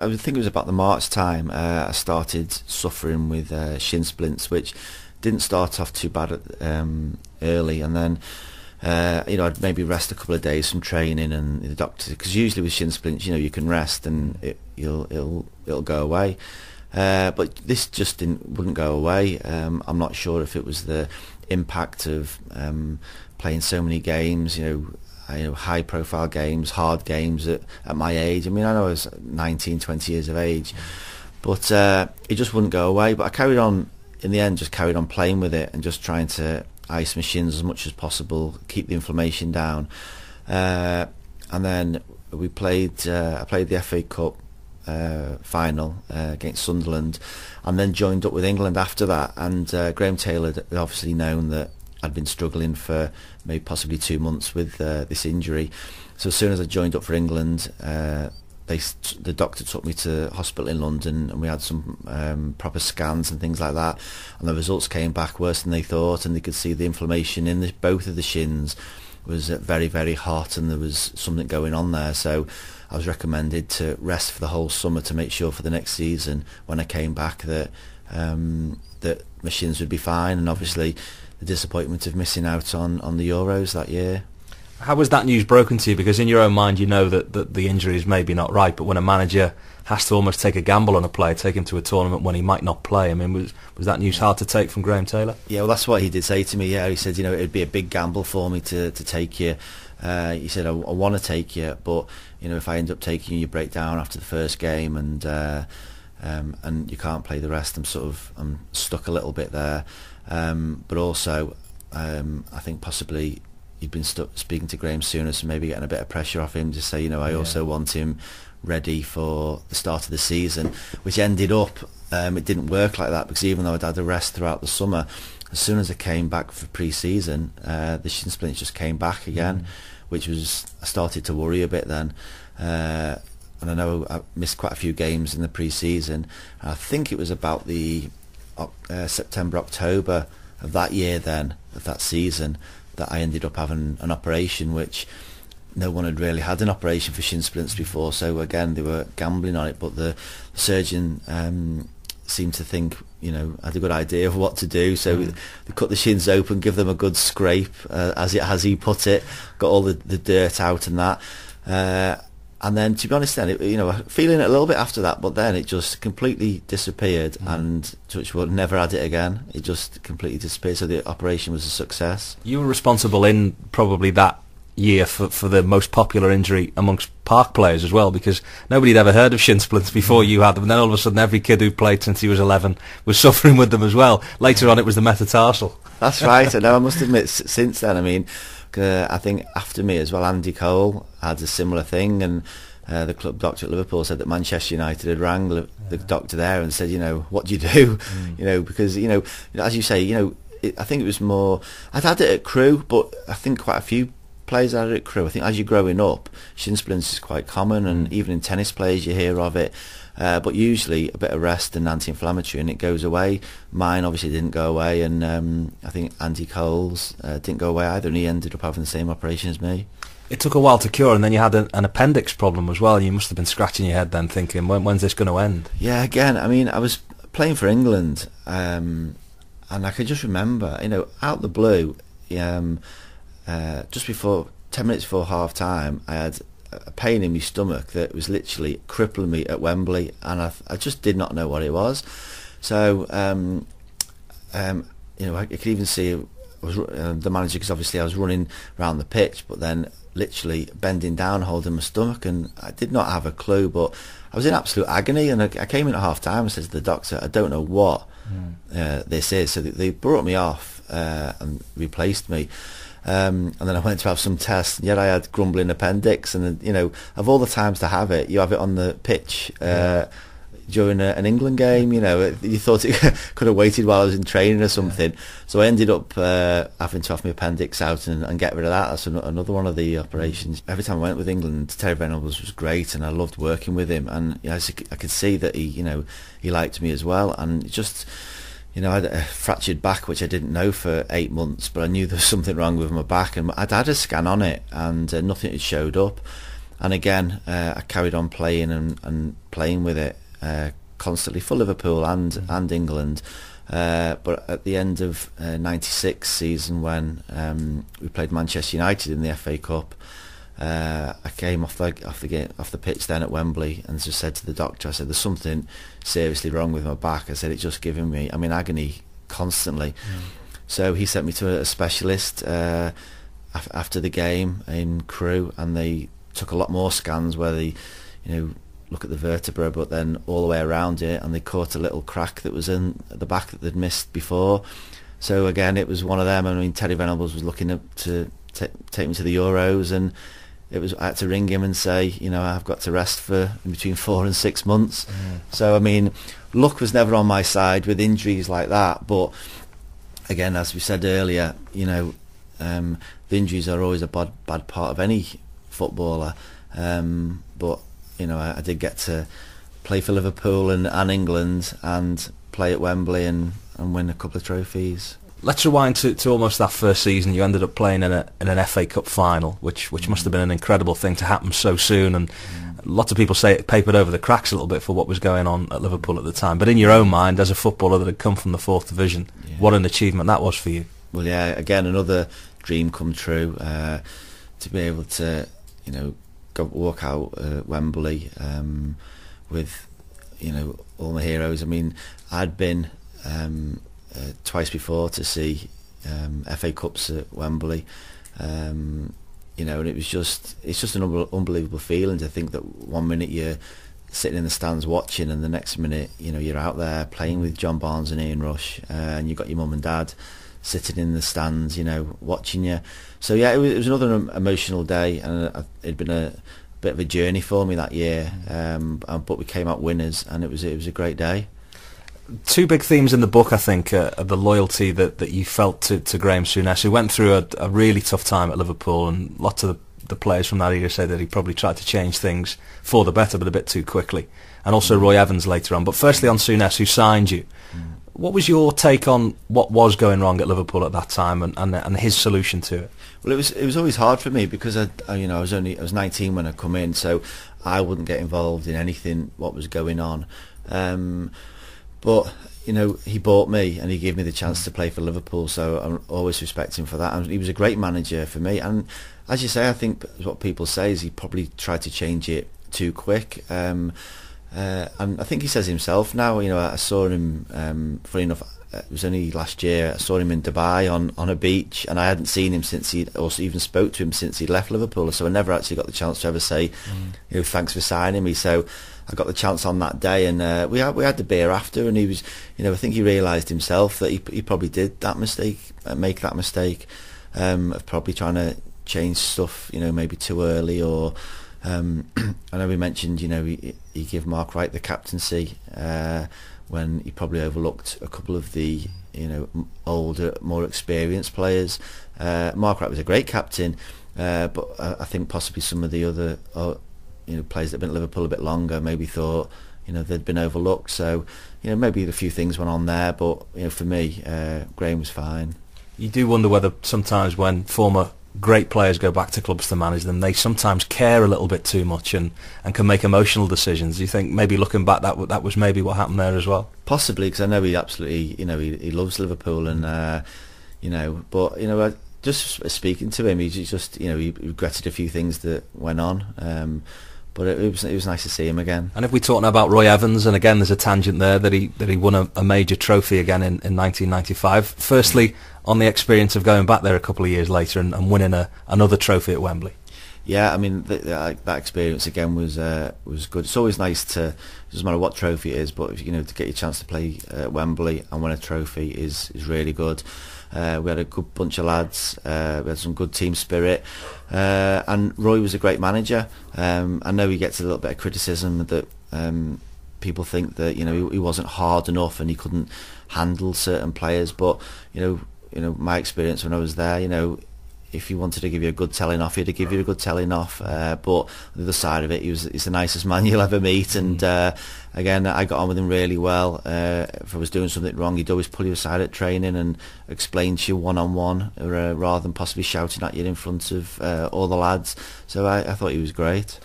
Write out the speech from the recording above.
I would think it was about the March time. I started suffering with shin splints, which didn't start off too bad early, and then I'd maybe rest a couple of days from training, and the doctor, because usually with shin splints, you can rest and it'll go away. But this just wouldn't go away. I'm not sure if it was the impact of playing so many games, high profile games, hard games at my age. I mean, I know I was 19, 20 years of age, but it just wouldn't go away. But I carried on, in the end, just carried on playing with it and just trying to ice my shins as much as possible, keep the inflammation down. And then I played the FA Cup final against Sunderland, and then joined up with England after that. And Graham Taylor had obviously known that I'd been struggling for maybe possibly 2 months with this injury. So as soon as I joined up for England, the doctor took me to hospital in London, and we had some proper scans and things like that, and the results came back worse than they thought, and they could see the inflammation in both of the shins was very, very hot, and there was something going on there. So I was recommended to rest for the whole summer to make sure for the next season, when I came back, that my shins would be fine. And obviously the disappointment of missing out on the Euros that year. How was that news broken to you? Because in your own mind you know that the injury is maybe not right, but when a manager has to almost take a gamble on a player, take him to a tournament when he might not play, I mean, was that news hard to take from Graham Taylor? Yeah, well, that's what he did say to me. Yeah, he said, it'd be a big gamble for me to take you. He said, I want to take you, but if I end up taking you, you break down after the first game, and you can't play the rest. I'm stuck a little bit there. But also, I think possibly you've been speaking to Graham sooner, so maybe getting a bit of pressure off him to say, I also want him ready for the start of the season, which ended up, it didn't work like that, because even though I'd had a rest throughout the summer, as soon as I came back for pre-season, the shin splints just came back again, which was, I started to worry a bit then. And I know I missed quite a few games in the pre-season. I think it was about the September, October of that year then, of that season, that I ended up having an operation, which no one had really had an operation for shin splints before. So again, they were gambling on it, but the surgeon seemed to think, had a good idea of what to do. So they cut the shins open, give them a good scrape, as he put it, got all the dirt out and that. And then, to be honest, then feeling it a little bit after that, but then it just completely disappeared, and touch wood, never had it again. It just completely disappeared. So the operation was a success. You were responsible in probably that year for the most popular injury amongst Park players as well, because nobody had ever heard of shin splints before you had them, and then all of a sudden every kid who played since he was 11 was suffering with them as well. Later on it was the metatarsal. That's right. I know, I must admit, since then, I mean, I think after me as well, Andy Cole had a similar thing, and the club doctor at Liverpool said that Manchester United had rang the doctor there and said, what do you do? Because as you say, I think it was more, I'd had it at Crewe, but I think quite a few players had it at Crewe. I think as you're growing up, shin splints is quite common, and even in tennis players you hear of it. But usually a bit of rest and anti-inflammatory and it goes away. Mine obviously didn't go away, and I think Andy Cole's didn't go away either, and he ended up having the same operation as me. It took a while to cure, and then you had an appendix problem as well. You must have been scratching your head then thinking, when's this going to end? Yeah, again, I mean, I was playing for England, and I could just remember, out the blue, just before 10 minutes before half time, I had a pain in my stomach that was literally crippling me at Wembley, and I just did not know what it was. So I could even see the manager, because obviously I was running around the pitch, but then literally bending down holding my stomach, and I did not have a clue, but I was in absolute agony. And I came in at half time and said to the doctor, I don't know what this is. So they brought me off and replaced me. And then I went to have some tests, and yet I had grumbling appendix, and of all the times to have it, you have it on the pitch during an England game. You thought it could have waited while I was in training or something. So I ended up having to have my appendix out and get rid of that. That's another one of the operations. Every time I went with England, Terry Venables was great, and I loved working with him, and I could see that he liked me as well, and just, I had a fractured back, which I didn't know for 8 months, but I knew there was something wrong with my back, and I'd had a scan on it, and nothing had showed up. and again, I carried on playing and playing with it constantly for Liverpool and England. But at the end of '96 season, when we played Manchester United in the FA Cup, I came off the pitch then at Wembley and just said to the doctor, I said, "There's something seriously wrong with my back." I said, "It's just giving me, I'm in agony constantly." So he sent me to a specialist after the game in Crewe, and they took a lot more scans where they, look at the vertebra, but then all the way around it, and they caught a little crack that was in the back that they'd missed before. So again, it was one of them. I mean, Teddy Venables was looking up to take me to the Euros, and I had to ring him and say, I've got to rest for between 4 and 6 months. So I mean, luck was never on my side with injuries like that. But again, as we said earlier, the injuries are always a bad part of any footballer. But I did get to play for Liverpool and England, and play at Wembley and win a couple of trophies. Let's rewind to almost that first season. You ended up playing in an FA Cup final, which must have been an incredible thing to happen so soon. And lots of people say it papered over the cracks a little bit for what was going on at Liverpool at the time. But in your own mind, as a footballer that had come from the 4th Division, what an achievement that was for you. Well, yeah, again, another dream come true, to be able to, walk out Wembley with, all my heroes. I mean, I'd been twice before to see FA Cups at Wembley, and it's just an unbelievable feeling to think that 1 minute you're sitting in the stands watching, and the next minute you're out there playing with John Barnes and Ian Rush, and you've got your mum and dad sitting in the stands watching you. So yeah, it was another emotional day, and it'd been a bit of a journey for me that year, but we came out winners, and it was a great day. Two big themes in the book, I think, are the loyalty that you felt to Graham Souness, who went through a really tough time at Liverpool, and lots of the players from that era say that he probably tried to change things for the better, but a bit too quickly. And also Roy Evans later on. But firstly on Souness, who signed you. What was your take on what was going wrong at Liverpool at that time, and his solution to it? Well, it was always hard for me, because I was 19 when I come in, so I wouldn't get involved in anything what was going on. But he bought me, and he gave me the chance to play for Liverpool, so I'm always respect him for that. And he was a great manager for me. And as you say, I think what people say is he probably tried to change it too quick. And I think he says himself now. I saw him. Funny enough, it was only last year. I saw him in Dubai on a beach, and I hadn't seen him since or even spoke to him since he'd left Liverpool. So I never actually got the chance to ever say, thanks for signing me. So I got the chance on that day, and we had the beer after, and he was, I think he realised himself that he probably did that mistake, make that mistake, of probably trying to change stuff, maybe too early, or I know we mentioned, he gave Mark Wright the captaincy when he probably overlooked a couple of the, older, more experienced players. Mark Wright was a great captain, but I think possibly some of the other players that have been at Liverpool a bit longer maybe thought they'd been overlooked. So maybe a few things went on there, but for me, Graham was fine. You do wonder whether sometimes when former great players go back to clubs to manage them, they sometimes care a little bit too much and can make emotional decisions. Do you think maybe looking back that was maybe what happened there as well? Possibly, because I know he absolutely he loves Liverpool, and but just speaking to him, he just he regretted a few things that went on. But it was nice to see him again. And if we're talking about Roy Evans, and again there's a tangent there that he won a major trophy again in 1995. Firstly, on the experience of going back there a couple of years later and winning another trophy at Wembley. Yeah, I mean that experience again was good. It's always nice to, it doesn't matter what trophy it is, but to get your chance to play at Wembley and win a trophy is really good. We had a good bunch of lads. We had some good team spirit, and Roy was a great manager. I know he gets a little bit of criticism that people think that he wasn't hard enough and he couldn't handle certain players. But my experience when I was there, if he wanted to give you a good telling off, he'd give you a good telling off. But on the other side of it, he's the nicest man you'll ever meet. And again, I got on with him really well. If I was doing something wrong, he'd always pull you aside at training and explain to you one-on-one, rather than possibly shouting at you in front of all the lads. So I thought he was great.